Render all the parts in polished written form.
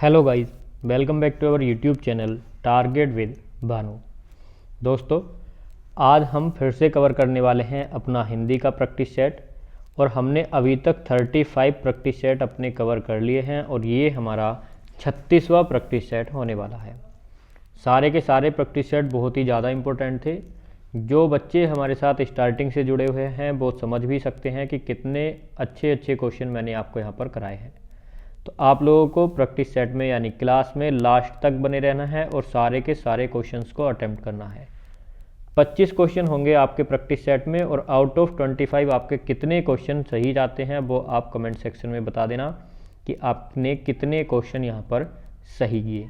Hello guys, welcome back to our YouTube channel target with Bhanu. दोस्तों, आज हम फिर से कवर करने वाले हैं अपना हिंदी का प्रैक्टिस सेट और हमने अभी तक 35 प्रैक्टिस सेट अपने कवर कर लिए हैं और ये हमारा 36वां प्रैक्टिस सेट होने वाला है। सारे के सारे प्रैक्टिस सेट बहुत ही ज़्यादा इम्पोर्टेंट थे। जो बच्चे हमारे साथ स्टार्टिंग से जुड़े हुए हैं वो समझ भी सकते हैं कि कितने अच्छे अच्छे क्वेश्चन मैंने आपको यहाँ पर कराए हैं। तो आप लोगों को प्रैक्टिस सेट में यानी क्लास में लास्ट तक बने रहना है और सारे के सारे क्वेश्चंस को अटेम्प्ट करना है। 25 क्वेश्चन होंगे आपके प्रैक्टिस सेट में और आउट ऑफ 25 आपके कितने क्वेश्चन सही जाते हैं वो आप कमेंट सेक्शन में बता देना कि आपने कितने क्वेश्चन यहाँ पर सही किए।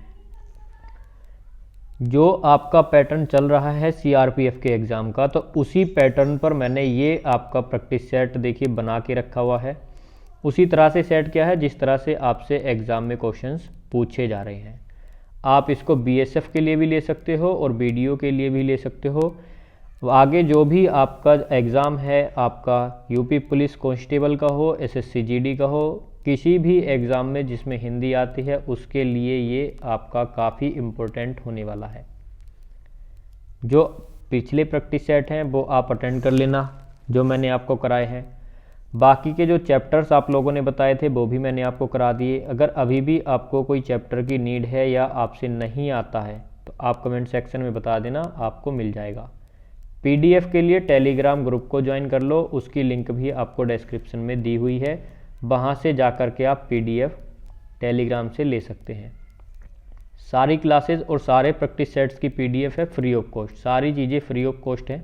जो आपका पैटर्न चल रहा है सीआरपीएफ के एग्ज़ाम का, तो उसी पैटर्न पर मैंने ये आपका प्रैक्टिस सेट देखिए बना के रखा हुआ है। उसी तरह से सेट किया है जिस तरह से आपसे एग्ज़ाम में क्वेश्चंस पूछे जा रहे हैं। आप इसको बीएसएफ के लिए भी ले सकते हो और बीडीओ के लिए भी ले सकते हो। आगे जो भी आपका एग्ज़ाम है, आपका यूपी पुलिस कांस्टेबल का हो, एसएससी जीडी का हो, किसी भी एग्ज़ाम में जिसमें हिंदी आती है उसके लिए ये आपका काफ़ी इम्पोर्टेंट होने वाला है। जो पिछले प्रैक्टिस सेट हैं वो आप अटेंड कर लेना जो मैंने आपको कराए हैं। बाकी के जो चैप्टर्स आप लोगों ने बताए थे वो भी मैंने आपको करा दिए। अगर अभी भी आपको कोई चैप्टर की नीड है या आपसे नहीं आता है तो आप कमेंट सेक्शन में बता देना, आपको मिल जाएगा। पीडीएफ के लिए टेलीग्राम ग्रुप को ज्वाइन कर लो, उसकी लिंक भी आपको डिस्क्रिप्शन में दी हुई है। वहाँ से जा कर के आप पीडीएफ टेलीग्राम से ले सकते हैं। सारी क्लासेस और सारे प्रैक्टिस सेट्स की पीडीएफ है फ्री ऑफ कॉस्ट, सारी चीज़ें फ्री ऑफ कॉस्ट हैं।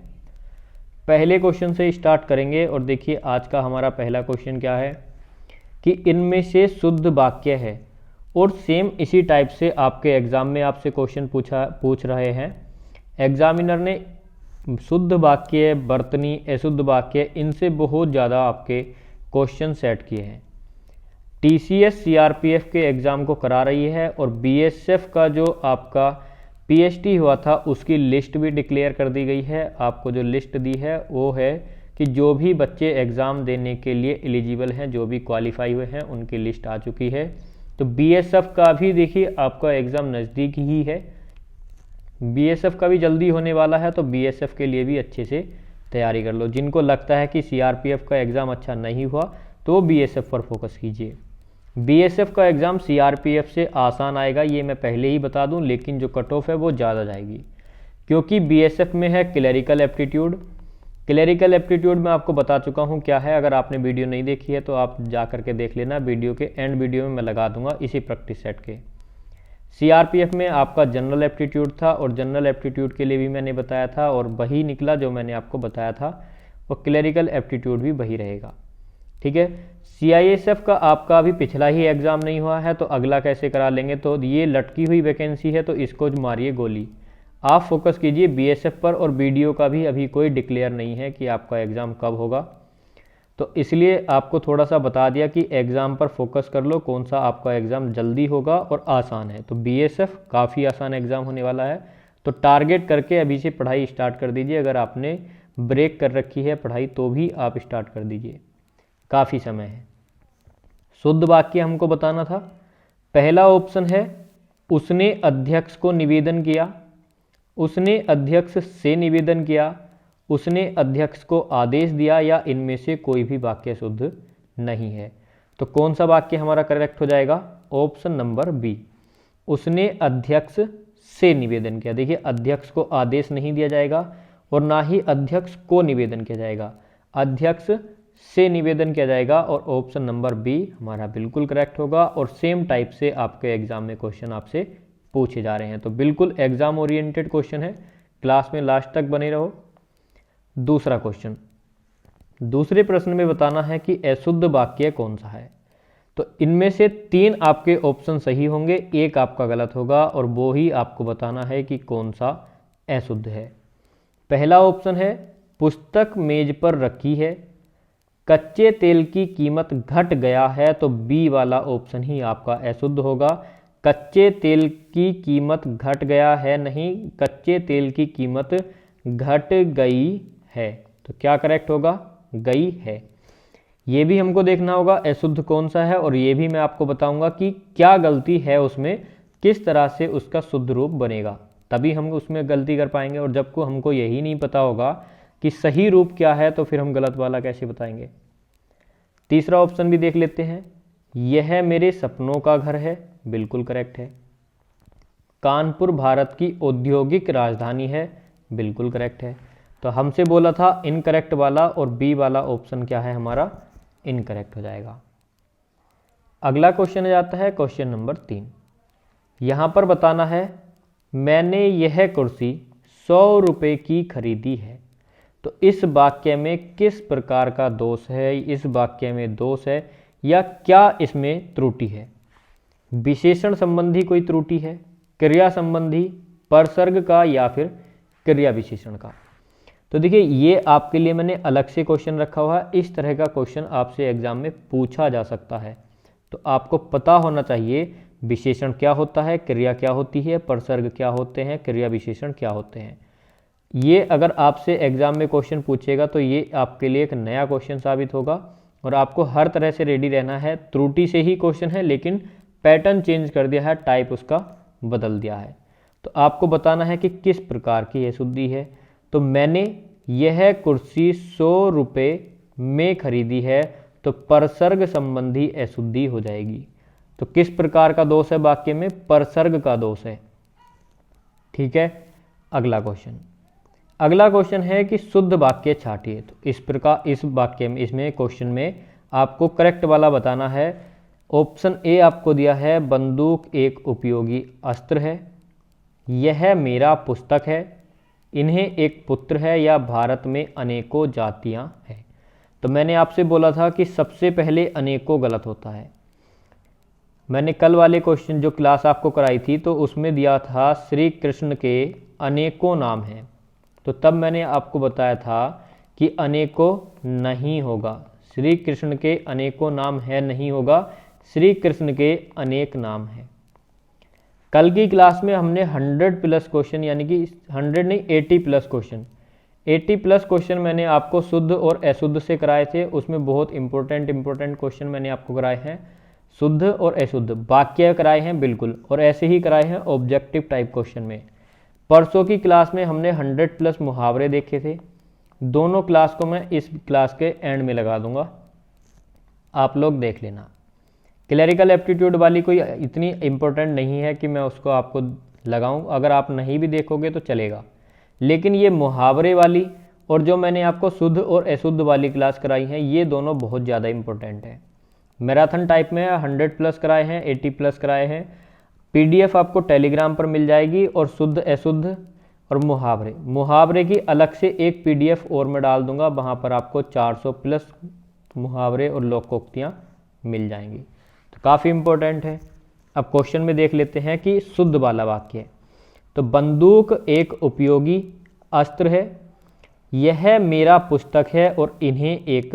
पहले क्वेश्चन से स्टार्ट करेंगे और देखिए आज का हमारा पहला क्वेश्चन क्या है कि इनमें से शुद्ध वाक्य है। और सेम इसी टाइप से आपके एग्ज़ाम में आपसे क्वेश्चन पूछ रहे हैं। एग्जामिनर ने शुद्ध वाक्य, वर्तनी, अशुद्ध वाक्य, इनसे बहुत ज़्यादा आपके क्वेश्चन सेट किए हैं। टीसीएस सीआरपीएफ के एग्ज़ाम को करा रही है और बीएसएफ का जो आपका पीएचटी हुआ था उसकी लिस्ट भी डिक्लेयर कर दी गई है। आपको जो लिस्ट दी है वो है कि जो भी बच्चे एग्ज़ाम देने के लिए एलिजिबल हैं, जो भी क्वालिफाई हुए हैं, उनकी लिस्ट आ चुकी है। तो बीएसएफ का भी देखिए आपका एग्ज़ाम नज़दीक ही है, बीएसएफ का भी जल्दी होने वाला है। तो बीएसएफ के लिए भी अच्छे से तैयारी कर लो। जिनको लगता है कि सीआरपीएफ का एग्ज़ाम अच्छा नहीं हुआ तो बीएसएफ पर फोकस कीजिए। बीएसएफ का एग्ज़ाम सीआरपीएफ से आसान आएगा, ये मैं पहले ही बता दूं, लेकिन जो कट ऑफ है वो ज़्यादा जाएगी क्योंकि बीएसएफ में है क्लरिकल एप्टीट्यूड। क्लरिकल एप्टीट्यूड मैं आपको बता चुका हूं क्या है। अगर आपने वीडियो नहीं देखी है तो आप जा करके देख लेना, वीडियो के एंड वीडियो में मैं लगा दूंगा इसी प्रैक्टिस सेट के। सीआरपीएफ में आपका जनरल एप्टीट्यूड था और जनरल एप्टीट्यूड के लिए भी मैंने बताया था और वही निकला जो मैंने आपको बताया था, और क्लरिकल एप्टीट्यूड भी वही रहेगा। ठीक है। सीआईएसएफ का आपका अभी पिछला ही एग्ज़ाम नहीं हुआ है तो अगला कैसे करा लेंगे। तो ये लटकी हुई वैकेंसी है तो इसको मारिए गोली। आप फोकस कीजिए बीएसएफ पर, और बीडीओ का भी अभी कोई डिक्लेयर नहीं है कि आपका एग्ज़ाम कब होगा। तो इसलिए आपको थोड़ा सा बता दिया कि एग्ज़ाम पर फोकस कर लो, कौन सा आपका एग्ज़ाम जल्दी होगा और आसान है। तो बीएसएफ काफ़ी आसान एग्ज़ाम होने वाला है, तो टारगेट करके अभी से पढ़ाई स्टार्ट कर दीजिए। अगर आपने ब्रेक कर रखी है पढ़ाई तो भी आप स्टार्ट कर दीजिए, काफ़ी समय है। शुद्ध वाक्य हमको बताना था। पहला ऑप्शन है उसने अध्यक्ष को निवेदन किया, उसने अध्यक्ष से निवेदन किया, उसने अध्यक्ष को आदेश दिया, या इनमें से कोई भी वाक्य शुद्ध नहीं है। तो कौन सा वाक्य हमारा करेक्ट हो जाएगा? ऑप्शन नंबर बी, उसने अध्यक्ष से निवेदन किया। देखिए अध्यक्ष को आदेश नहीं दिया जाएगा और ना ही अध्यक्ष को निवेदन किया जाएगा, अध्यक्ष से निवेदन किया जाएगा, और ऑप्शन नंबर बी हमारा बिल्कुल करेक्ट होगा। और सेम टाइप से आपके एग्जाम में क्वेश्चन आपसे पूछे जा रहे हैं, तो बिल्कुल एग्जाम ओरिएंटेड क्वेश्चन है। क्लास में लास्ट तक बने रहो। दूसरा क्वेश्चन, दूसरे प्रश्न में बताना है कि अशुद्ध वाक्य कौन सा है। तो इनमें से 3 आपके ऑप्शन सही होंगे, एक आपका गलत होगा, और वो ही आपको बताना है कि कौन सा अशुद्ध है। पहला ऑप्शन है पुस्तक मेज पर रखी है, कच्चे तेल की कीमत घट गया है, तो बी वाला ऑप्शन ही आपका अशुद्ध होगा। कच्चे तेल की कीमत घट गया है नहीं, कच्चे तेल की कीमत घट गई है। तो क्या करेक्ट होगा? गई है। ये भी हमको देखना होगा अशुद्ध कौन सा है, और ये भी मैं आपको बताऊंगा कि क्या गलती है उसमें, किस तरह से उसका शुद्ध रूप बनेगा, तभी हम उसमें गलती कर पाएंगे। और जब को हमको यही नहीं पता होगा कि सही रूप क्या है तो फिर हम गलत वाला कैसे बताएंगे। तीसरा ऑप्शन भी देख लेते हैं, यह मेरे सपनों का घर है, बिल्कुल करेक्ट है। कानपुर भारत की औद्योगिक राजधानी है, बिल्कुल करेक्ट है। तो हमसे बोला था इनकरेक्ट वाला, और बी वाला ऑप्शन क्या है हमारा, इनकरेक्ट हो जाएगा। अगला क्वेश्चन आ जाता है क्वेश्चन नंबर 3। यहाँ पर बताना है मैंने यह कुर्सी 100 रुपये की खरीदी है। तो इस वाक्य में किस प्रकार का दोष है, इस वाक्य में दोष है या क्या इसमें त्रुटि है। विशेषण संबंधी कोई त्रुटि है, क्रिया संबंधी, परसर्ग का, या फिर क्रिया विशेषण का। तो देखिए ये आपके लिए मैंने अलग से क्वेश्चन रखा हुआ है। इस तरह का क्वेश्चन आपसे एग्जाम में पूछा जा सकता है, तो आपको पता होना चाहिए विशेषण क्या होता है, क्रिया क्या होती है, परसर्ग क्या होते हैं, क्रिया विशेषण क्या होते हैं। ये अगर आपसे एग्जाम में क्वेश्चन पूछेगा तो ये आपके लिए एक नया क्वेश्चन साबित होगा, और आपको हर तरह से रेडी रहना है। त्रुटि से ही क्वेश्चन है, लेकिन पैटर्न चेंज कर दिया है, टाइप उसका बदल दिया है। तो आपको बताना है कि किस प्रकार की अशुद्धि है। तो मैंने यह कुर्सी 100 रुपये में खरीदी है, तो परसर्ग संबंधी अशुद्धि हो जाएगी। तो किस प्रकार का दोष है वाक्य में, परसर्ग का दोष है। ठीक है, अगला क्वेश्चन है कि शुद्ध वाक्य छाटिए। तो इस प्रकार इस वाक्य में, इसमें क्वेश्चन में आपको करेक्ट वाला बताना है। ऑप्शन ए आपको दिया है बंदूक एक उपयोगी अस्त्र है, यह मेरा पुस्तक है, इन्हें एक पुत्र है, या भारत में अनेकों जातियां हैं। तो मैंने आपसे बोला था कि सबसे पहले अनेकों गलत होता है। मैंने कल वाले क्वेश्चन जो क्लास आपको कराई थी तो उसमें दिया था श्री कृष्ण के अनेकों नाम हैं, तो तब मैंने आपको बताया था कि अनेकों नहीं होगा, श्री कृष्ण के अनेकों नाम है नहीं होगा, श्री कृष्ण के अनेक नाम हैं। कल की क्लास में हमने 100 प्लस क्वेश्चन, यानी कि 100 नहीं 80 प्लस क्वेश्चन, 80 प्लस क्वेश्चन मैंने आपको शुद्ध और अशुद्ध से कराए थे। उसमें बहुत इंपॉर्टेंट क्वेश्चन मैंने आपको कराए हैं, शुद्ध और अशुद्ध वाक्य कराए हैं बिल्कुल, और ऐसे ही कराए हैं ऑब्जेक्टिव टाइप क्वेश्चन में। परसों की क्लास में हमने 100 प्लस मुहावरे देखे थे। दोनों क्लास को मैं इस क्लास के एंड में लगा दूंगा, आप लोग देख लेना। क्लरिकल एप्टीट्यूड वाली कोई इतनी इम्पोर्टेंट नहीं है कि मैं उसको आपको लगाऊं, अगर आप नहीं भी देखोगे तो चलेगा। लेकिन ये मुहावरे वाली और जो मैंने आपको शुद्ध और अशुद्ध वाली क्लास कराई है, ये दोनों बहुत ज़्यादा इंपॉर्टेंट है। मैराथन टाइप में 100 प्लस कराए हैं, 80 प्लस कराए हैं। PDF आपको टेलीग्राम पर मिल जाएगी, और शुद्ध अशुद्ध और मुहावरे की अलग से एक PDF और मैं डाल दूंगा, वहाँ पर आपको 400 प्लस मुहावरे और लोकोक्तियाँ मिल जाएंगी। तो काफ़ी इंपॉर्टेंट है। अब क्वेश्चन में देख लेते हैं कि शुद्ध वाला वाक्य। तो बंदूक एक उपयोगी अस्त्र है, यह मेरा पुस्तक है, और इन्हें एक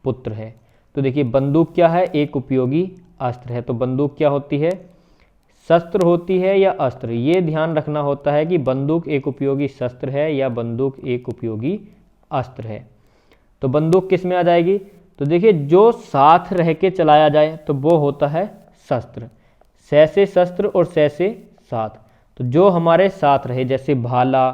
पुत्र है। तो देखिए बंदूक क्या है, एक उपयोगी अस्त्र है। तो बंदूक क्या होती है, शस्त्र होती है या अस्त्र। ये ध्यान रखना होता है कि बंदूक एक उपयोगी शस्त्र है या बंदूक एक उपयोगी अस्त्र है। तो बंदूक किस में आ जाएगी, तो देखिए जो साथ रह के चलाया जाए तो वो होता है शस्त्र, से शस्त्र और से साथ। तो जो हमारे साथ रहे जैसे भाला,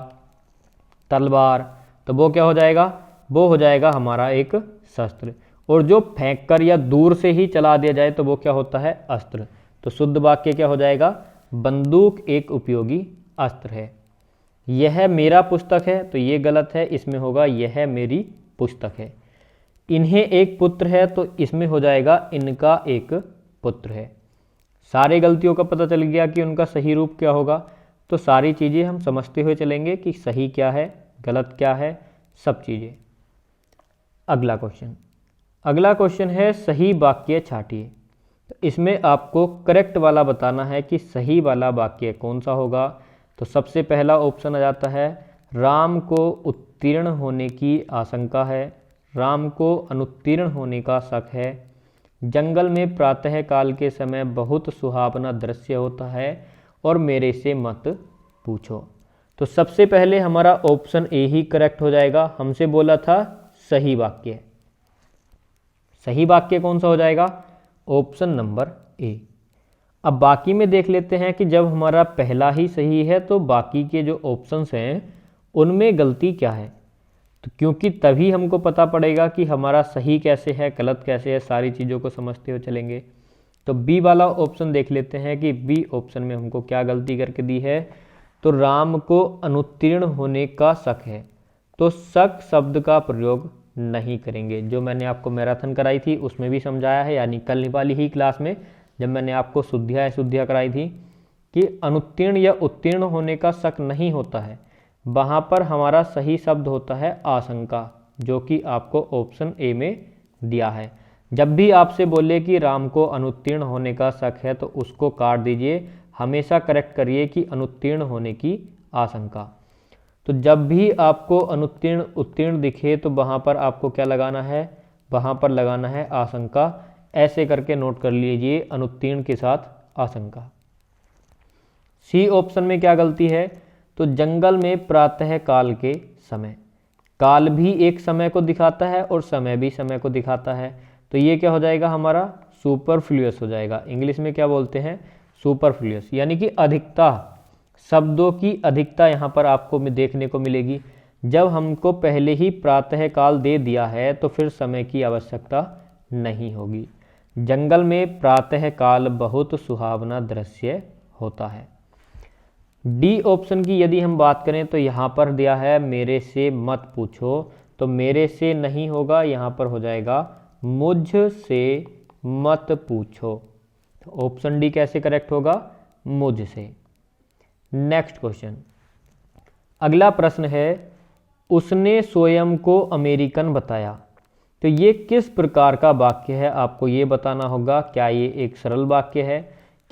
तलवार, तो वो क्या हो जाएगा, वो हो जाएगा हमारा एक शस्त्र। और जो फेंक कर या दूर से ही चला दिया जाए तो वो क्या होता है, अस्त्र। तो शुद्ध वाक्य क्या हो जाएगा, बंदूक एक उपयोगी अस्त्र है। यह मेरा पुस्तक है, तो ये गलत है, इसमें होगा यह मेरी पुस्तक है। इन्हें एक पुत्र है, तो इसमें हो जाएगा इनका एक पुत्र है। सारे गलतियों का पता चल गया कि उनका सही रूप क्या होगा। तो सारी चीज़ें हम समझते हुए चलेंगे कि सही क्या है, गलत क्या है, सब चीज़ें। अगला क्वेश्चन है सही वाक्य छाटिए। तो इसमें आपको करेक्ट वाला बताना है कि सही वाला वाक्य कौन सा होगा। तो सबसे पहला ऑप्शन आ जाता है, राम को उत्तीर्ण होने की आशंका है, राम को अनुत्तीर्ण होने का शक है, जंगल में प्रातः काल के समय बहुत सुहावना दृश्य होता है, और मेरे से मत पूछो। तो सबसे पहले हमारा ऑप्शन ए ही करेक्ट हो जाएगा। हमसे बोला था सही वाक्य, सही वाक्य कौन सा हो जाएगा? Option number A. अब बाकी में देख लेते हैं कि जब हमारा पहला ही सही है तो बाकी के जो ऑप्शंस हैं उनमें गलती क्या है। तो क्योंकि तभी हमको पता पड़ेगा कि हमारा सही कैसे है, गलत कैसे है, सारी चीज़ों को समझते हुए चलेंगे। तो बी वाला ऑप्शन देख लेते हैं कि बी ऑप्शन में हमको क्या गलती करके दी है। तो राम को अनुत्तीर्ण होने का शक है, तो शक शब्द का प्रयोग नहीं करेंगे। जो मैंने आपको मैराथन कराई थी उसमें भी समझाया है, यानी कल वाली ही क्लास में जब मैंने आपको शुद्धिया अशुद्धिया कराई थी कि अनुत्तीर्ण या उत्तीर्ण होने का शक नहीं होता है, वहाँ पर हमारा सही शब्द होता है आशंका, जो कि आपको ऑप्शन ए में दिया है। जब भी आपसे बोले कि राम को अनुत्तीर्ण होने का शक है तो उसको काट दीजिए, हमेशा करेक्ट करिए कि अनुत्तीर्ण होने की आशंका। तो जब भी आपको अनुत्तीर्ण उत्तीर्ण दिखे तो वहाँ पर आपको क्या लगाना है? वहाँ पर लगाना है आशंका। ऐसे करके नोट कर लीजिए, अनुत्तीर्ण के साथ आशंका। सी ऑप्शन में क्या गलती है? तो जंगल में प्रातः काल के समय, काल भी एक समय को दिखाता है और समय भी समय को दिखाता है, तो ये क्या हो जाएगा? हमारा सुपरफ्लुअस हो जाएगा। इंग्लिश में क्या बोलते हैं? सुपरफ्लुअस, यानी कि अधिकता, शब्दों की अधिकता यहाँ पर आपको देखने को मिलेगी। जब हमको पहले ही प्रातः काल दे दिया है तो फिर समय की आवश्यकता नहीं होगी। जंगल में प्रातः काल बहुत सुहावना दृश्य होता है। डी ऑप्शन की यदि हम बात करें तो यहाँ पर दिया है मेरे से मत पूछो, तो मेरे से नहीं होगा, यहाँ पर हो जाएगा मुझ से मत पूछो। तो ऑप्शन डी कैसे करेक्ट होगा? मुझ से। नेक्स्ट क्वेश्चन, अगला प्रश्न है, उसने स्वयं को अमेरिकन बताया। तो ये किस प्रकार का वाक्य है आपको ये बताना होगा। क्या ये एक सरल वाक्य है,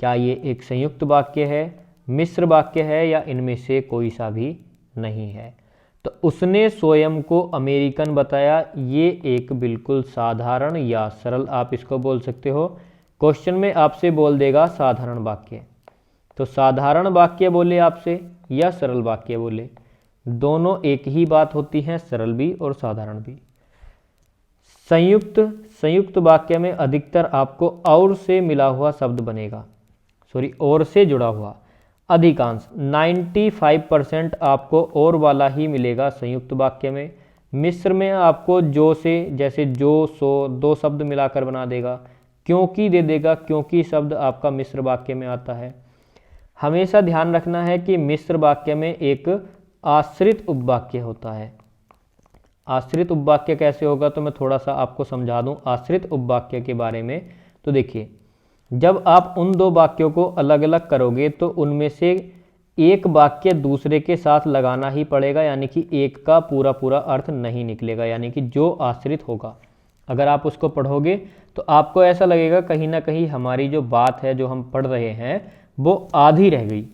क्या ये एक संयुक्त वाक्य है, मिश्र वाक्य है, या इनमें से कोई सा भी नहीं है। तो उसने स्वयं को अमेरिकन बताया, ये एक बिल्कुल साधारण या सरल आप इसको बोल सकते हो। क्वेश्चन में आपसे बोल देगा साधारण वाक्य, तो साधारण वाक्य बोले आपसे या सरल वाक्य बोले, दोनों एक ही बात होती है, सरल भी और साधारण भी। संयुक्त वाक्य में अधिकतर आपको और से मिला हुआ शब्द बनेगा, और से जुड़ा हुआ। अधिकांश 95% आपको और वाला ही मिलेगा संयुक्त वाक्य में। मिश्र में आपको जो से, जैसे जो सो, दो शब्द मिलाकर बना देगा। क्योंकि दे देगा, क्योंकि शब्द आपका मिश्र वाक्य में आता है। हमेशा ध्यान रखना है कि मिश्र वाक्य में एक आश्रित उपवाक्य होता है। आश्रित उपवाक्य कैसे होगा तो मैं थोड़ा सा आपको समझा दूं आश्रित उपवाक्य के बारे में। तो देखिए, जब आप उन दो वाक्यों को अलग अलग करोगे तो उनमें से एक वाक्य दूसरे के साथ लगाना ही पड़ेगा, यानी कि एक का पूरा पूरा अर्थ नहीं निकलेगा। यानी कि जो आश्रित होगा, अगर आप उसको पढ़ोगे तो आपको ऐसा लगेगा कहीं ना कहीं हमारी जो बात है, जो हम पढ़ रहे हैं, वो आधी रह गई,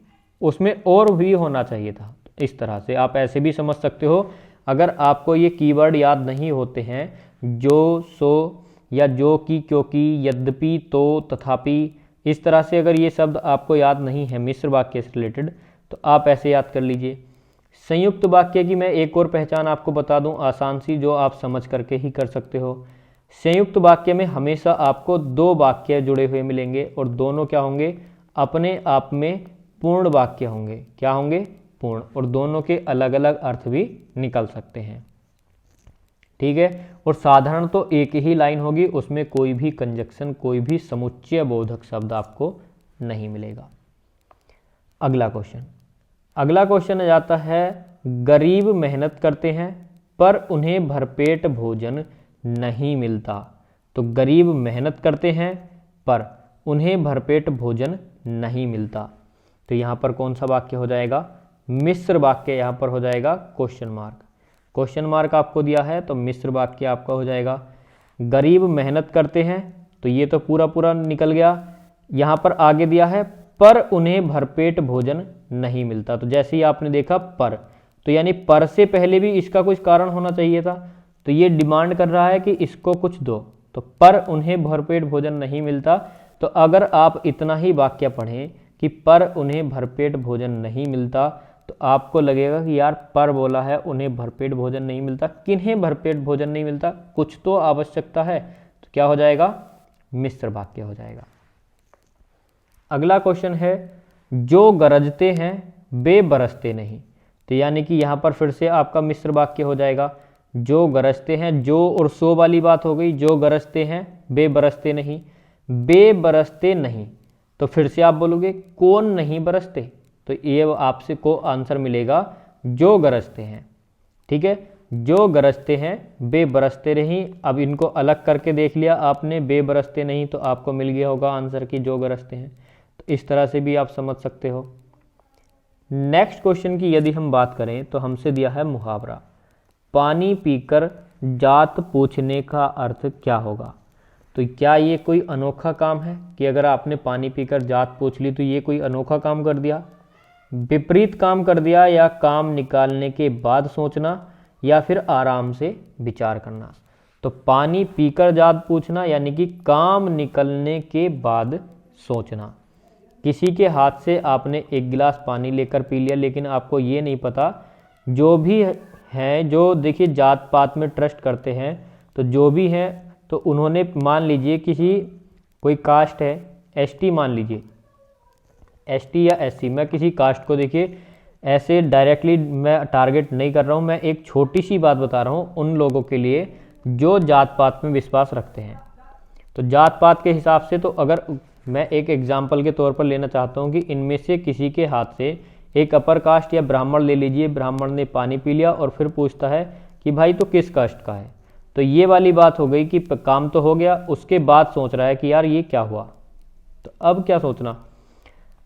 उसमें और भी होना चाहिए था। इस तरह से आप ऐसे भी समझ सकते हो। अगर आपको ये कीवर्ड याद नहीं होते हैं, जो, सो, या जो की, क्योंकि, यद्यपि, तो, तथापि, इस तरह से अगर ये शब्द आपको याद नहीं है मिश्र वाक्य से रिलेटेड, तो आप ऐसे याद कर लीजिए। संयुक्त वाक्य की मैं एक और पहचान आपको बता दूं, आसान सी, जो आप समझ करके ही कर सकते हो। संयुक्त वाक्य में हमेशा आपको दो वाक्य जुड़े हुए मिलेंगे और दोनों क्या होंगे? अपने आप में पूर्ण वाक्य होंगे। क्या होंगे? पूर्ण। और दोनों के अलग अलग अर्थ भी निकल सकते हैं, ठीक है। और साधारण तो एक ही लाइन होगी, उसमें कोई भी कंजक्शन, कोई भी समुच्चय बोधक शब्द आपको नहीं मिलेगा। अगला क्वेश्चन आ जाता है, गरीब मेहनत करते हैं पर उन्हें भरपेट भोजन नहीं मिलता। तो गरीब मेहनत करते हैं पर उन्हें भरपेट भोजन नहीं मिलता, तो यहाँ पर कौन सा वाक्य हो जाएगा? मिश्र वाक्य यहाँ पर हो जाएगा। क्वेश्चन मार्क आपको दिया है तो मिश्र वाक्य आपका हो जाएगा। गरीब मेहनत करते हैं, तो ये तो पूरा पूरा निकल गया। यहाँ पर आगे दिया है पर उन्हें भरपेट भोजन नहीं मिलता, तो जैसे ही आपने देखा पर, तो यानी पर से पहले भी इसका कुछ कारण होना चाहिए था। तो ये डिमांड कर रहा है कि इसको कुछ दो, तो पर उन्हें भरपेट भोजन नहीं मिलता। तो अगर आप इतना ही वाक्य पढ़ें कि पर उन्हें भरपेट भोजन नहीं मिलता, तो आपको लगेगा कि यार पर बोला है, उन्हें भरपेट भोजन नहीं मिलता, किन्हें भरपेट भोजन नहीं मिलता, कुछ तो आवश्यकता है। तो तो क्या हो जाएगा, मिश्र वाक्य हो जाएगा। अगला क्वेश्चन है, जो गरजते हैं वे बरसते नहीं, तो यानी कि यहाँ पर फिर से आपका मिश्र वाक्य हो जाएगा। जो गरजते हैं, जो और सो वाली बात हो गई, जो गरजते हैं वे बरसते नहीं, वे बरसते नहीं, तो फिर से आप बोलोगे कौन नहीं बरसते, तो ये आपसे को आंसर मिलेगा जो गरजते हैं। ठीक है, जो गरजते हैं वे बरसते नहीं। अब इनको अलग करके देख लिया आपने, वे बरसते नहीं, तो आपको मिल गया होगा आंसर कि जो गरजते हैं। तो इस तरह से भी आप समझ सकते हो। नेक्स्ट क्वेश्चन की यदि हम बात करें तो हमसे दिया है मुहावरा, पानी पीकर जात पूछने का अर्थ क्या होगा। तो क्या ये कोई अनोखा काम है कि अगर आपने पानी पीकर जात पूछ ली तो ये कोई अनोखा काम कर दिया, विपरीत काम कर दिया, या काम निकालने के बाद सोचना, या फिर आराम से विचार करना। तो पानी पीकर जात पूछना यानी कि काम निकलने के बाद सोचना। किसी के हाथ से आपने एक गिलास पानी लेकर पी लिया, लेकिन आपको ये नहीं पता, जो भी हैं जो देखिए जात पात में ट्रस्ट करते हैं, तो जो भी हैं तो उन्होंने मान लीजिए किसी कोई कास्ट है, एसटी मान लीजिए, एसटी या एससी, मैं किसी कास्ट को देखिए ऐसे डायरेक्टली मैं टारगेट नहीं कर रहा हूँ, मैं एक छोटी सी बात बता रहा हूँ उन लोगों के लिए जो जात पात में विश्वास रखते हैं। तो जात पात के हिसाब से, तो अगर मैं एक एग्जाम्पल के तौर पर लेना चाहता हूँ कि इनमें से किसी के हाथ से एक अपर कास्ट या ब्राह्मण ले लीजिए, ब्राह्मण ने पानी पी लिया और फिर पूछता है कि भाई तो किस कास्ट का है, तो ये वाली बात हो गई कि काम तो हो गया, उसके बाद सोच रहा है कि यार ये क्या हुआ। तो अब क्या सोचना,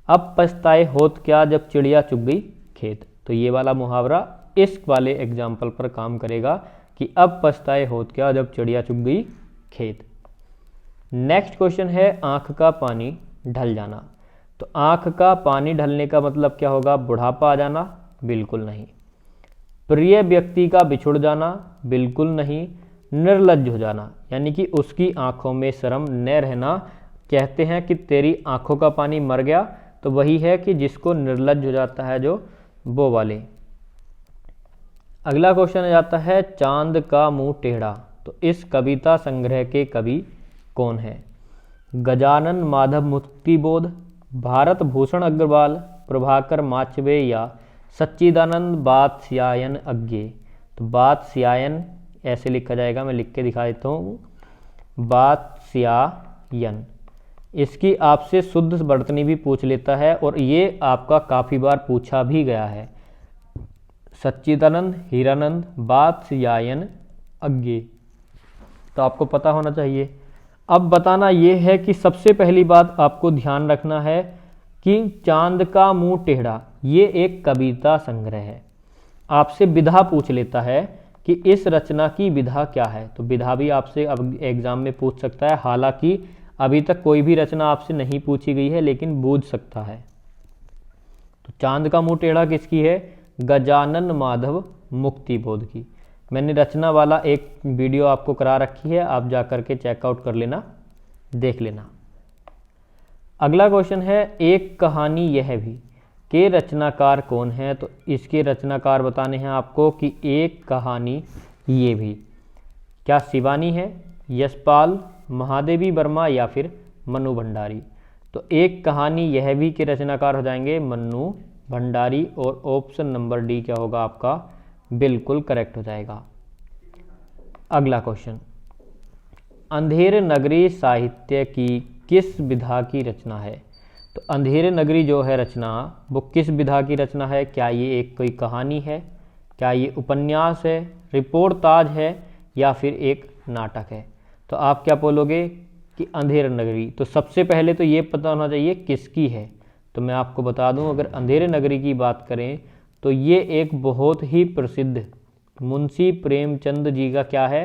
अब पछताए होत क्या जब चिड़िया चुग गई खेत। तो ये वाला मुहावरा इस वाले एग्जाम्पल पर काम करेगा कि अब पछताए होत क्या जब चिड़िया चुग गई खेत। नेक्स्ट क्वेश्चन है, आंख का पानी ढल जाना। तो आंख का पानी ढलने का मतलब क्या होगा, बुढ़ापा आ जाना, बिल्कुल नहीं। प्रिय व्यक्ति का बिछुड़ जाना, बिल्कुल नहीं। निर्लज्ज हो जाना यानी कि उसकी आंखों में शर्म न रहना। कहते हैं कि तेरी आंखों का पानी मर गया, तो वही है कि जिसको निर्लज्ज हो जाता है, जो वो वाले। अगला क्वेश्चन आ जाता है, चांद का मुंह टेढ़ा। तो इस कविता संग्रह के कवि कौन है। गजानन माधव मुक्तिबोध, भारत भूषण अग्रवाल, प्रभाकर माचवे, या सच्चिदानंद बात्स्यायन अज्ञे। तो बात्स्यायन ऐसे लिखा जाएगा, मैं लिख के दिखा देता हूँ, बात्स्यायन। इसकी आपसे शुद्ध वर्तनी भी पूछ लेता है और ये आपका काफ़ी बार पूछा भी गया है। सच्चिदानंद, हीरानंद, बात्स्यायन अज्ञे, तो आपको पता होना चाहिए। अब बताना ये है कि सबसे पहली बात आपको ध्यान रखना है कि चांद का मुंह टेढ़ा ये एक कविता संग्रह है। आपसे विधा पूछ लेता है कि इस रचना की विधा क्या है, तो विधा भी आपसे अब एग्जाम में पूछ सकता है। हालांकि अभी तक कोई भी रचना आपसे नहीं पूछी गई है, लेकिन बूझ सकता है। तो चांद का मुंह टेढ़ा किसकी है, गजानन माधव मुक्तिबोध की। मैंने रचना वाला एक वीडियो आपको करा रखी है, आप जा करके चेकआउट कर लेना, देख लेना। अगला क्वेश्चन है, एक कहानी यह भी के रचनाकार कौन है। तो इसके रचनाकार बताने हैं आपको कि एक कहानी ये भी, क्या शिवानी है, यशपाल, महादेवी वर्मा, या फिर मनु भंडारी। तो एक कहानी यह भी के रचनाकार हो जाएंगे मनु भंडारी, और ऑप्शन नंबर डी क्या होगा आपका, बिल्कुल करेक्ट हो जाएगा। अगला क्वेश्चन, अंधेर नगरी साहित्य की किस विधा की रचना है। तो अंधेर नगरी जो है रचना, वो किस विधा की रचना है। क्या ये एक कोई कहानी है, क्या ये उपन्यास है, रिपोर्टाज है, या फिर एक नाटक है। तो आप क्या बोलोगे कि अंधेर नगरी। तो सबसे पहले तो ये पता होना चाहिए किसकी है। तो मैं आपको बता दूं, अगर अंधेर नगरी की बात करें तो ये एक बहुत ही प्रसिद्ध मुंशी प्रेमचंद जी का क्या है,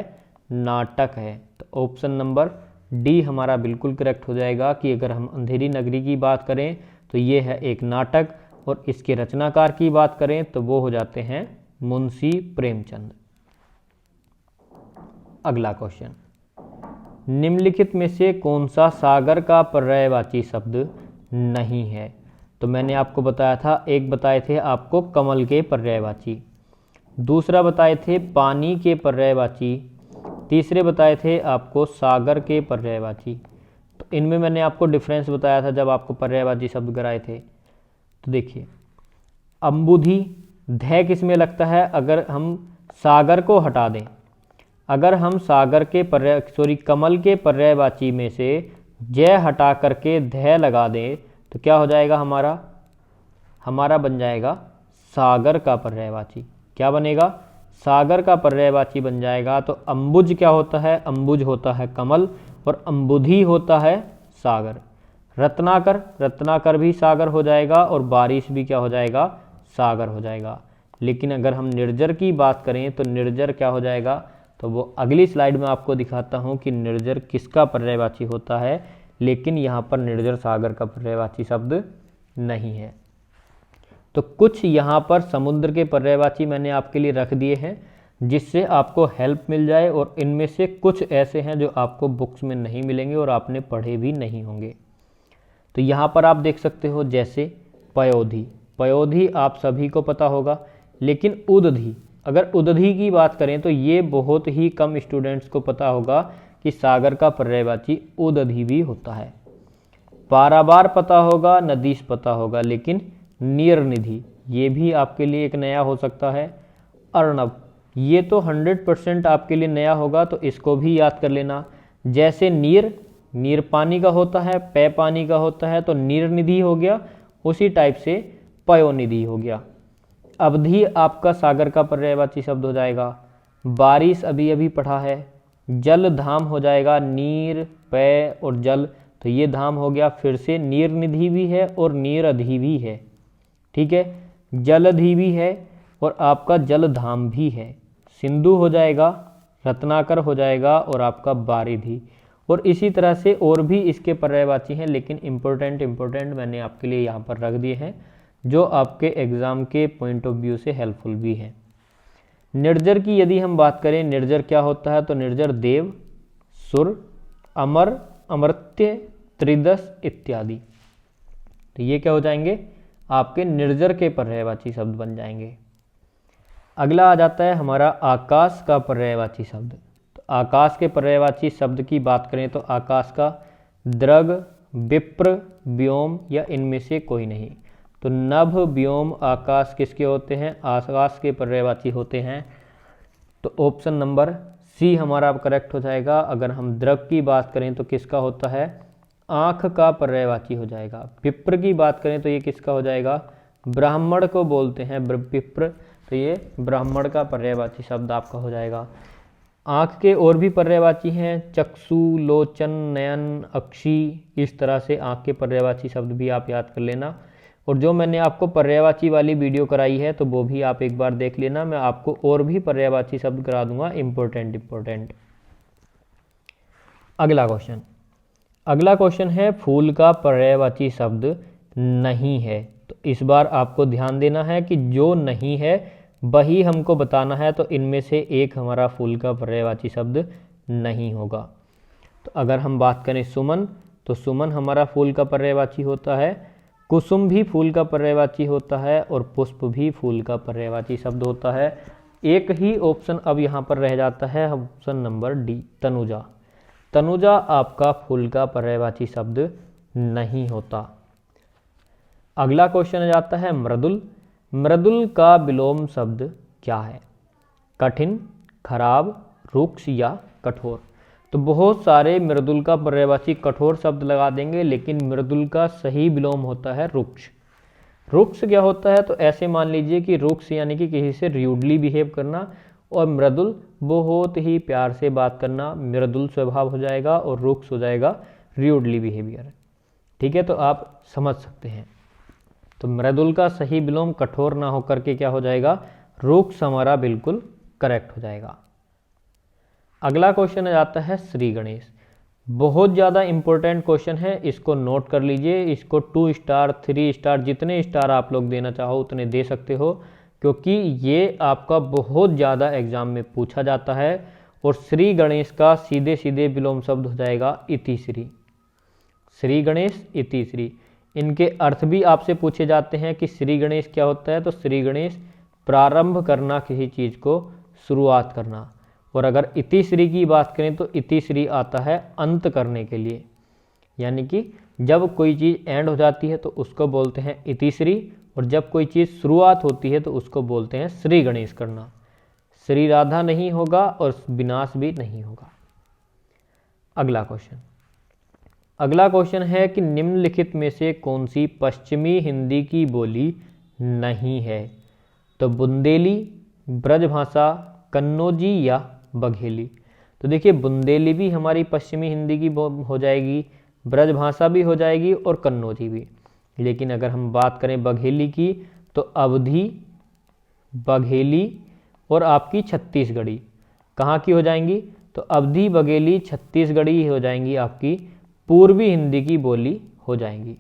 नाटक है। तो ऑप्शन नंबर डी हमारा बिल्कुल करेक्ट हो जाएगा कि अगर हम अंधेरी नगरी की बात करें तो ये है एक नाटक, और इसके रचनाकार की बात करें तो वो हो जाते हैं मुंशी प्रेमचंद। अगला क्वेश्चन, निम्नलिखित में से कौन सा सागर का पर्यायवाची शब्द नहीं है। तो मैंने आपको बताया था, एक बताए थे आपको कमल के पर्यायवाची, दूसरा बताए थे पानी के पर्यायवाची, तीसरे बताए थे आपको सागर के पर्यायवाची। तो इनमें मैंने आपको डिफरेंस बताया था जब आपको पर्यायवाची शब्द कराए थे। तो देखिए, अम्बुधि, ध किस में लगता है? अगर हम सागर को हटा दें, अगर हम सागर के कमल के पर्यायवाची में से जय हटा करके ध लगा दें तो क्या हो जाएगा? हमारा बन जाएगा सागर का पर्यायवाची। क्या बनेगा? सागर का पर्यायवाची बन जाएगा। तो अम्बुज क्या होता है? अम्बुज होता है कमल, और अम्बुधि होता है सागर। रत्नाकर भी सागर हो जाएगा, और बारिश भी क्या हो जाएगा? सागर हो जाएगा। लेकिन अगर हम निर्जर की बात करें तो निर्जर क्या हो जाएगा? तो वो अगली स्लाइड में आपको दिखाता हूँ कि निर्जर किसका पर्यायवाची होता है, लेकिन यहाँ पर निर्जर सागर का पर्यायवाची शब्द नहीं है। तो कुछ यहाँ पर समुद्र के पर्यायवाची मैंने आपके लिए रख दिए हैं जिससे आपको हेल्प मिल जाए, और इनमें से कुछ ऐसे हैं जो आपको बुक्स में नहीं मिलेंगे और आपने पढ़े भी नहीं होंगे। तो यहाँ पर आप देख सकते हो, जैसे पयोधी आप सभी को पता होगा, लेकिन उदधि, अगर उदधि की बात करें तो ये बहुत ही कम स्टूडेंट्स को पता होगा कि सागर का पर्यायवाची उदधि भी होता है। पारावार पता होगा, नदीश पता होगा, लेकिन नीरनिधि ये भी आपके लिए एक नया हो सकता है। अर्णव, ये तो 100% आपके लिए नया होगा, तो इसको भी याद कर लेना। जैसे नीर पानी का होता है, पे पानी का होता है, तो नीरनिधि हो गया, उसी टाइप से पयोनिधि हो गया। अवधि आपका सागर का पर्यायवाची शब्द हो जाएगा। बारिश अभी अभी पढ़ा है। जल धाम हो जाएगा, नीर, पे और जल, तो ये धाम हो गया। फिर से नीरनिधि भी है और नीरधि भी है, ठीक है। जलधि भी है और आपका जलधाम भी है। सिंधु हो जाएगा, रत्नाकर हो जाएगा, और आपका बारिधि, और इसी तरह से और भी इसके पर्यायवाची हैं, लेकिन इम्पोर्टेंट मैंने आपके लिए यहाँ पर रख दिए हैं जो आपके एग्ज़ाम के पॉइंट ऑफ व्यू से हेल्पफुल भी हैं। निर्जर की यदि हम बात करें, निर्जर क्या होता है? तो निर्जर देव, सुर, अमर, अमर्त्य, त्रिदश इत्यादि, तो ये क्या हो जाएंगे? आपके निर्जर के पर्यायवाची शब्द बन जाएंगे। अगला आ जाता है हमारा आकाश का पर्यायवाची शब्द। तो आकाश के पर्यायवाची शब्द की बात करें तो आकाश का द्रग, विप्र, व्योम या इनमें से कोई नहीं। तो नभ, व्योम, आकाश किसके होते हैं? आकाश के पर्यायवाची होते हैं। तो ऑप्शन नंबर सी हमारा करेक्ट हो जाएगा। अगर हम द्रग की बात करें तो किसका होता है? आँख का पर्यायवाची हो जाएगा। विप्र की बात करें तो ये किसका हो जाएगा? ब्राह्मण को बोलते हैं विप्र, तो ये ब्राह्मण का पर्यायवाची शब्द आपका हो जाएगा। आँख के और भी पर्यायवाची हैं, चक्षु, लोचन, नयन, अक्षी, इस तरह से आँख के पर्यायवाची शब्द भी आप याद कर लेना। और जो मैंने आपको पर्यायवाची वाली वीडियो कराई है तो वो भी आप एक बार देख लेना, मैं आपको और भी पर्यायवाची शब्द करा दूंगा इम्पोर्टेंट। अगला क्वेश्चन है, फूल का पर्यायवाची शब्द नहीं है। तो इस बार आपको ध्यान देना है कि जो नहीं है वही हमको बताना है। तो इनमें से एक हमारा फूल का पर्यायवाची शब्द नहीं होगा। तो अगर हम बात करें सुमन, तो सुमन हमारा फूल का पर्यायवाची होता है। कुसुम भी फूल का पर्यायवाची होता है, और पुष्प भी फूल का पर्यायवाची शब्द होता है। एक ही ऑप्शन अब यहाँ पर रह जाता है, option number D, Tanuja. Tanuja आपका फूल का पर्यायवाची शब्द नहीं होता। अगला क्वेश्चन आ जाता है मृदुल। मृदुल का विलोम शब्द क्या है? कठिन, खराब, रुक्ष या कठोर। तो बहुत सारे मृदुल का पर्यायवाची कठोर शब्द लगा देंगे, लेकिन मृदुल का सही विलोम होता है रुक्ष। रुक्ष क्या होता है? तो ऐसे मान लीजिए कि रुक्ष यानी कि किसी से र्यूडली बिहेव करना, और मृदुल बहुत ही प्यार से बात करना, मृदुल स्वभाव हो जाएगा, और रुक्ष हो जाएगा र्यूडली बिहेवियर। ठीक है, तो आप समझ सकते हैं। तो मृदुल का सही विलोम कठोर ना होकर के क्या हो जाएगा? रुक्ष हमारा बिल्कुल करेक्ट हो जाएगा। अगला क्वेश्चन आ जाता है श्री गणेश। बहुत ज़्यादा इंपॉर्टेंट क्वेश्चन है, इसको नोट कर लीजिए। इसको 2 स्टार 3 स्टार जितने स्टार आप लोग देना चाहो उतने दे सकते हो, क्योंकि ये आपका बहुत ज़्यादा एग्जाम में पूछा जाता है। और श्री गणेश का सीधे सीधे विलोम शब्द हो जाएगा इतिश्री। श्री गणेश, इतिश्री, इनके अर्थ भी आपसे पूछे जाते हैं कि श्री गणेश क्या होता है। तो श्री गणेश प्रारंभ करना, किसी चीज़ को शुरुआत करना। और अगर इतिश्री की बात करें तो इतिश्री आता है अंत करने के लिए, यानी कि जब कोई चीज़ एंड हो जाती है तो उसको बोलते हैं इतिश्री, और जब कोई चीज़ शुरुआत होती है तो उसको बोलते हैं श्री गणेश करना। श्री राधा नहीं होगा और विनाश भी नहीं होगा। अगला क्वेश्चन है कि निम्नलिखित में से कौन सी पश्चिमी हिंदी की बोली नहीं है? तो बुंदेली, ब्रजभाषा, कन्नौजी या बघेली। तो देखिए बुंदेली भी हमारी पश्चिमी हिंदी की हो जाएगी, ब्रजभाषा भी हो जाएगी और कन्नौजी भी। लेकिन अगर हम बात करें बघेली की तो अवधी, बघेली और आपकी छत्तीसगढ़ी कहाँ की हो जाएंगी? तो अवधी, बघेली, छत्तीसगढ़ी हो जाएंगी आपकी पूर्वी हिंदी की बोली हो जाएंगी।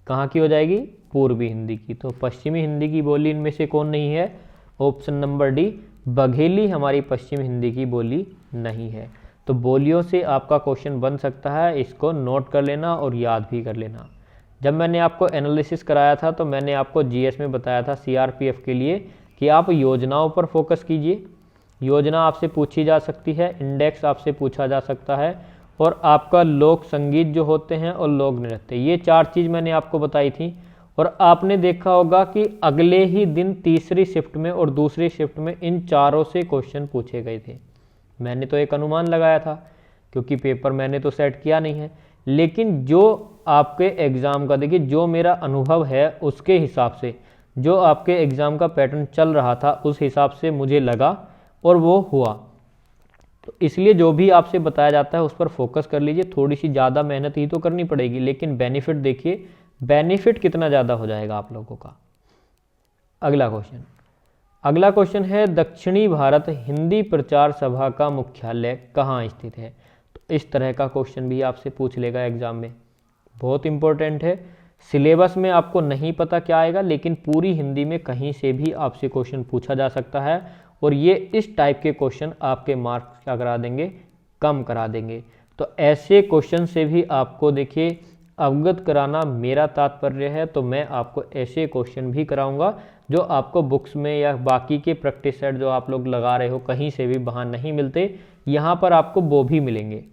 कहाँ की हो जाएगी? पूर्वी हिंदी की। तो पश्चिमी हिंदी की बोली इनमें से कौन नहीं है? ऑप्शन नंबर डी, बघेली हमारी पश्चिम हिंदी की बोली नहीं है। तो बोलियों से आपका क्वेश्चन बन सकता है, इसको नोट कर लेना और याद भी कर लेना। जब मैंने आपको एनालिसिस कराया था तो मैंने आपको जीएस में बताया था सीआरपीएफ के लिए कि आप योजनाओं पर फोकस कीजिए। योजना आपसे पूछी जा सकती है, इंडेक्स आपसे पूछा जा सकता है, और आपका लोक संगीत जो होते हैं और लोक नृत्य, ये 4 चीज़ मैंने आपको बताई थी। और आपने देखा होगा कि अगले ही दिन तीसरी शिफ्ट में और दूसरी शिफ्ट में इन चारों से क्वेश्चन पूछे गए थे। मैंने तो एक अनुमान लगाया था क्योंकि पेपर मैंने तो सेट किया नहीं है, लेकिन जो आपके एग्ज़ाम का, देखिए जो मेरा अनुभव है उसके हिसाब से, जो आपके एग्ज़ाम का पैटर्न चल रहा था उस हिसाब से मुझे लगा और वो हुआ। तो इसलिए जो भी आपसे बताया जाता है उस पर फोकस कर लीजिए। थोड़ी सी ज़्यादा मेहनत ही तो करनी पड़ेगी, लेकिन बेनिफिट देखिए, बेनिफिट कितना ज़्यादा हो जाएगा आप लोगों का। अगला क्वेश्चन है दक्षिणी भारत हिंदी प्रचार सभा का मुख्यालय कहाँ स्थित है? तो इस तरह का क्वेश्चन भी आपसे पूछ लेगा एग्जाम में, बहुत इंपॉर्टेंट है। सिलेबस में आपको नहीं पता क्या आएगा, लेकिन पूरी हिंदी में कहीं से भी आपसे क्वेश्चन पूछा जा सकता है, और ये इस टाइप के क्वेश्चन आपके मार्क्स क्या करा देंगे? कम करा देंगे। तो ऐसे क्वेश्चन से भी आपको देखिए अवगत कराना मेरा तात्पर्य है, तो मैं आपको ऐसे क्वेश्चन भी कराऊंगा जो आपको बुक्स में या बाकी के प्रैक्टिस सेट जो आप लोग लगा रहे हो कहीं से भी वहाँ नहीं मिलते, यहाँ पर आपको वो भी मिलेंगे।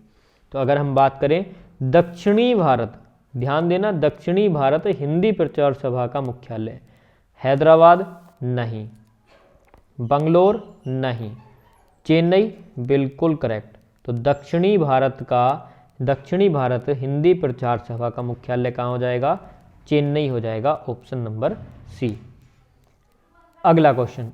तो अगर हम बात करें दक्षिणी भारत, ध्यान देना, दक्षिणी भारत हिंदी प्रचार सभा का मुख्यालय हैदराबाद नहीं, बंगलोर नहीं, चेन्नई बिल्कुल करेक्ट। तो दक्षिणी भारत हिंदी प्रचार सभा का मुख्यालय कहाँ हो जाएगा? चेन्नई हो जाएगा, ऑप्शन नंबर सी। अगला क्वेश्चन,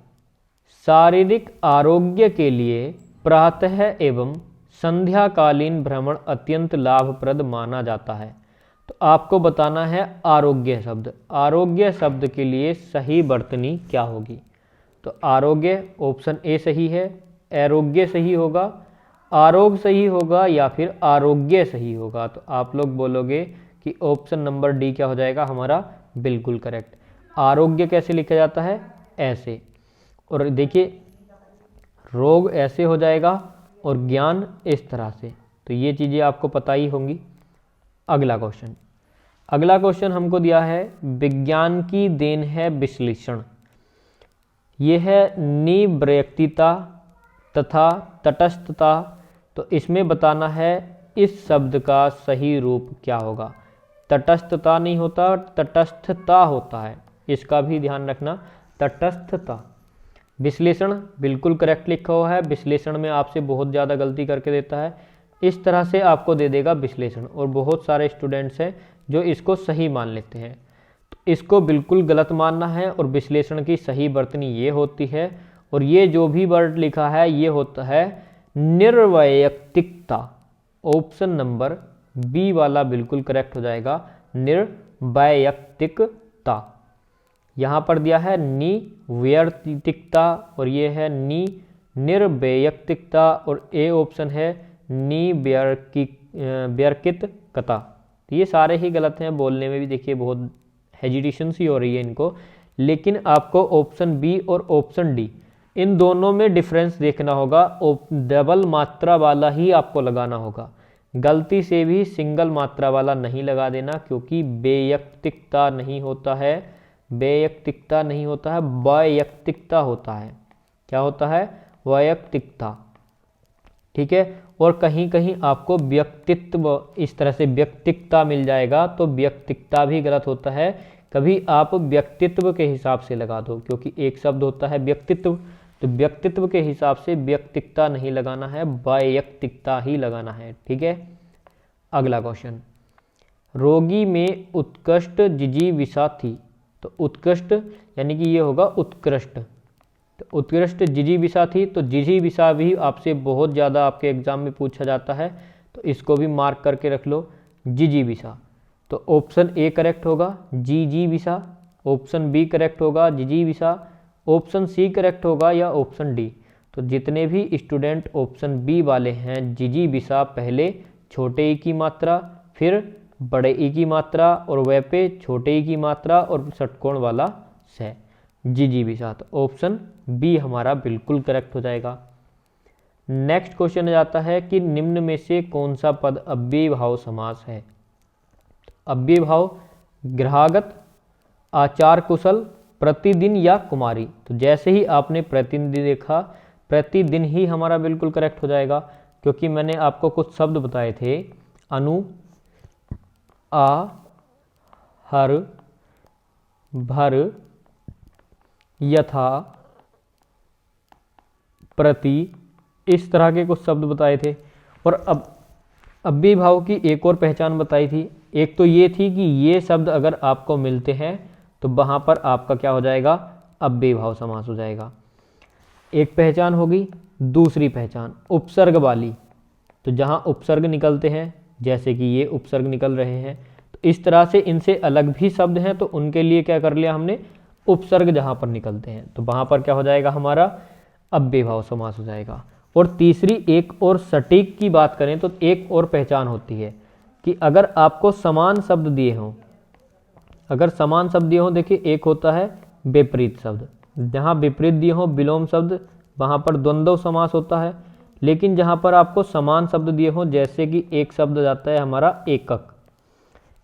शारीरिक आरोग्य के लिए प्रातः एवं संध्याकालीन भ्रमण अत्यंत लाभप्रद माना जाता है। तो आपको बताना है आरोग्य शब्द, आरोग्य शब्द के लिए सही वर्तनी क्या होगी? तो आरोग्य ऑप्शन ए सही है, आरोग्य सही होगा, आरोग्य सही होगा या फिर आरोग्य सही होगा? तो आप लोग बोलोगे कि ऑप्शन नंबर डी क्या हो जाएगा हमारा? बिल्कुल करेक्ट। आरोग्य कैसे लिखा जाता है? ऐसे, और देखिए रोग ऐसे हो जाएगा और ज्ञान इस तरह से, तो ये चीज़ें आपको पता ही होंगी। अगला क्वेश्चन हमको दिया है विज्ञान की देन है विश्लेषण। ये है निवृत्तिता तथा तटस्थता। तो इसमें बताना है इस शब्द का सही रूप क्या होगा? तटस्थता नहीं होता, तटस्थता होता है, इसका भी ध्यान रखना, तटस्थता। विश्लेषण बिल्कुल करेक्ट लिखा हुआ है, विश्लेषण में आपसे बहुत ज़्यादा गलती करके देता है, इस तरह से आपको दे देगा विश्लेषण, और बहुत सारे स्टूडेंट्स हैं जो इसको सही मान लेते हैं। तो इसको बिल्कुल गलत मानना है, और विश्लेषण की सही वर्तनी ये होती है, और ये जो भी वर्ड लिखा है ये होता है निर्वैयक्तिकता। ऑप्शन नंबर बी वाला बिल्कुल करेक्ट हो जाएगा, निर्वैयक्तिकता। यहाँ पर दिया है निवैयक्तिकता और ये है निर्वैयक्तिकता, और ए ऑप्शन है निवैयक्तिकता। तो ये सारे ही गलत हैं, बोलने में भी देखिए बहुत हेजिटेशन सी हो रही है इनको, लेकिन आपको ऑप्शन बी और ऑप्शन डी इन दोनों में डिफरेंस देखना होगा। डबल मात्रा वाला ही आपको लगाना होगा, गलती से भी सिंगल मात्रा वाला नहीं लगा देना, क्योंकि वैयक्तिकता नहीं होता है, वैयक्तिकता नहीं होता है, वैयक्तिकता होता है। क्या होता है? वैयक्तिकता। ठीक है। और कहीं कहीं आपको व्यक्तित्व, इस तरह से व्यक्तिकता मिल जाएगा, तो व्यक्तिकता भी गलत होता है। कभी आप व्यक्तित्व के हिसाब से लगा दो, क्योंकि एक शब्द होता है व्यक्तित्व, तो व्यक्तित्व के हिसाब से व्यक्तिकता नहीं लगाना है, वैयक्तिकता ही लगाना है, ठीक है। अगला क्वेश्चन, रोगी में उत्कृष्ट जिजीविषा थी, तो उत्कृष्ट यानी कि ये होगा उत्कृष्ट, तो उत्कृष्ट जिजीविषा थी, तो जिजीविषा भी आपसे बहुत ज़्यादा आपके एग्जाम में पूछा जाता है, तो इसको भी मार्क करके रख लो, जिजीविषा। तो ऑप्शन ए करेक्ट होगा जिजीविषा, ऑप्शन बी करेक्ट होगा जिजीविषा, ऑप्शन सी करेक्ट होगा या ऑप्शन डी। तो जितने भी स्टूडेंट ऑप्शन बी वाले हैं, जिजीविषा पहले छोटे ई की मात्रा, फिर बड़े ई की मात्रा, और वह पे छोटे ई की मात्रा और षटकोण वाला से जिजीविषा, तो ऑप्शन बी हमारा बिल्कुल करेक्ट हो जाएगा। नेक्स्ट क्वेश्चन जाता है कि निम्न में से कौन सा पद अव्ययी भाव समास है। अव्ययी भाव ग्रहागत, आचार कुशल, प्रतिदिन या कुमारी। तो जैसे ही आपने प्रतिदिन देखा, प्रतिदिन ही हमारा बिल्कुल करेक्ट हो जाएगा, क्योंकि मैंने आपको कुछ शब्द बताए थे, अनु, आ, हर, भर, यथा, प्रति, इस तरह के कुछ शब्द बताए थे। और अब अव्ययी भाव की एक और पहचान बताई थी। एक तो ये थी कि ये शब्द अगर आपको मिलते हैं तो वहाँ पर आपका क्या हो जाएगा, अव्ययी भाव समास हो जाएगा। एक पहचान होगी। दूसरी पहचान उपसर्ग वाली, तो जहाँ उपसर्ग निकलते हैं, जैसे कि ये उपसर्ग निकल रहे हैं, तो इस तरह से इनसे अलग भी शब्द हैं, तो उनके लिए क्या कर लिया हमने, उपसर्ग जहाँ पर निकलते हैं तो वहाँ पर क्या हो जाएगा, हमारा अव्ययी भाव समास हो जाएगा। और तीसरी एक और सटीक की बात करें तो एक और पहचान होती है कि अगर आपको समान शब्द दिए हों, अगर समान शब्द दिए हों, देखिए एक होता है विपरीत शब्द, जहाँ विपरीत दिए हों विलोम शब्द, वहाँ पर द्वंद्व समास होता है। लेकिन जहाँ पर आपको समान शब्द दिए हों, जैसे कि एक शब्द जाता है हमारा एकक,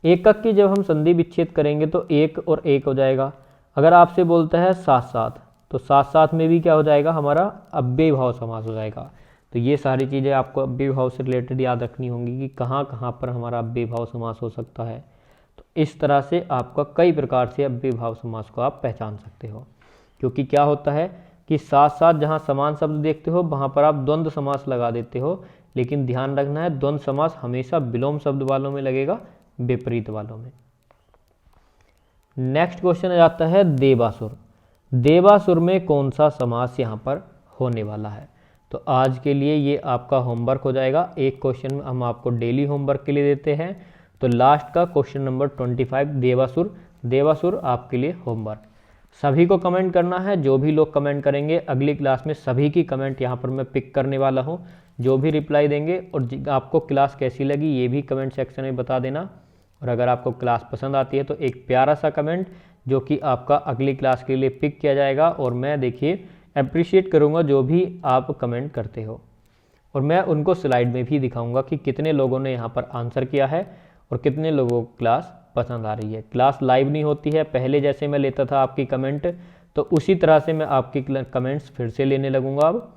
एकक की जब हम संधि विच्छेद करेंगे तो एक और एक हो जाएगा। अगर आपसे बोलता है साथ साथ, तो साथ साथ में भी क्या हो जाएगा, हमारा अव्ययी भाव समास हो जाएगा। तो ये सारी चीज़ें आपको अव्ययी भाव से रिलेटेड याद रखनी होंगी कि कहाँ कहाँ पर हमारा अव्ययी भाव समास हो सकता है। तो इस तरह से आपका कई प्रकार से अव्ययी भाव समास को आप पहचान सकते हो, क्योंकि क्या होता है कि साथ साथ जहाँ समान शब्द देखते हो वहाँ पर आप द्वंद्व समास लगा देते हो, लेकिन ध्यान रखना है द्वंद्व समास हमेशा विलोम शब्द वालों में लगेगा, विपरीत वालों में। नेक्स्ट क्वेश्चन आ जाता है देवासुर। देवासुर में कौन सा समास यहाँ पर होने वाला है। तो आज के लिए ये आपका होमवर्क हो जाएगा। एक क्वेश्चन हम आपको डेली होमवर्क के लिए देते हैं, तो लास्ट का क्वेश्चन नंबर 25 देवासुर, देवासुर आपके लिए होमवर्क। सभी को कमेंट करना है, जो भी लोग कमेंट करेंगे अगली क्लास में सभी की कमेंट यहाँ पर मैं पिक करने वाला हूँ, जो भी रिप्लाई देंगे। और आपको क्लास कैसी लगी ये भी कमेंट सेक्शन में बता देना। और अगर आपको क्लास पसंद आती है तो एक प्यारा सा कमेंट जो कि आपका अगली क्लास के लिए पिक किया जाएगा, और मैं देखिए अप्रिशिएट करूँगा जो भी आप कमेंट करते हो, और मैं उनको स्लाइड में भी दिखाऊंगा कि कितने लोगों ने यहाँ पर आंसर किया है और कितने लोगों को क्लास पसंद आ रही है। क्लास लाइव नहीं होती है, पहले जैसे मैं लेता था आपकी कमेंट, तो उसी तरह से मैं आपकी कमेंट्स फिर से लेने लगूंगा अब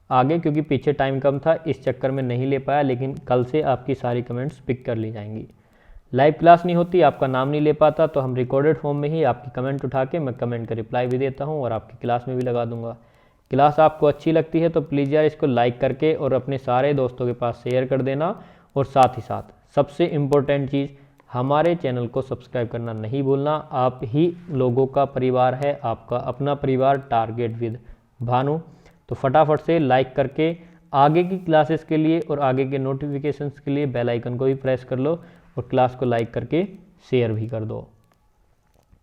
आगे, क्योंकि पीछे टाइम कम था इस चक्कर में नहीं ले पाया, लेकिन कल से आपकी सारी कमेंट्स पिक कर ली जाएंगी। लाइव क्लास नहीं होती, आपका नाम नहीं ले पाता, तो हम रिकॉर्डेड फॉर्म में ही आपकी कमेंट उठा के मैं कमेंट का रिप्लाई भी देता हूँ और आपकी क्लास में भी लगा दूंगा। क्लास आपको अच्छी लगती है तो प्लीज़ यार इसको लाइक करके और अपने सारे दोस्तों के पास शेयर कर देना। और साथ ही साथ सबसे इम्पोर्टेंट चीज़, हमारे चैनल को सब्सक्राइब करना नहीं भूलना। आप ही लोगों का परिवार है, आपका अपना परिवार टारगेट विद भानु। तो फटाफट से लाइक करके आगे की क्लासेस के लिए और आगे के नोटिफिकेशंस के लिए बेल आइकन को भी प्रेस कर लो और क्लास को लाइक करके शेयर भी कर दो।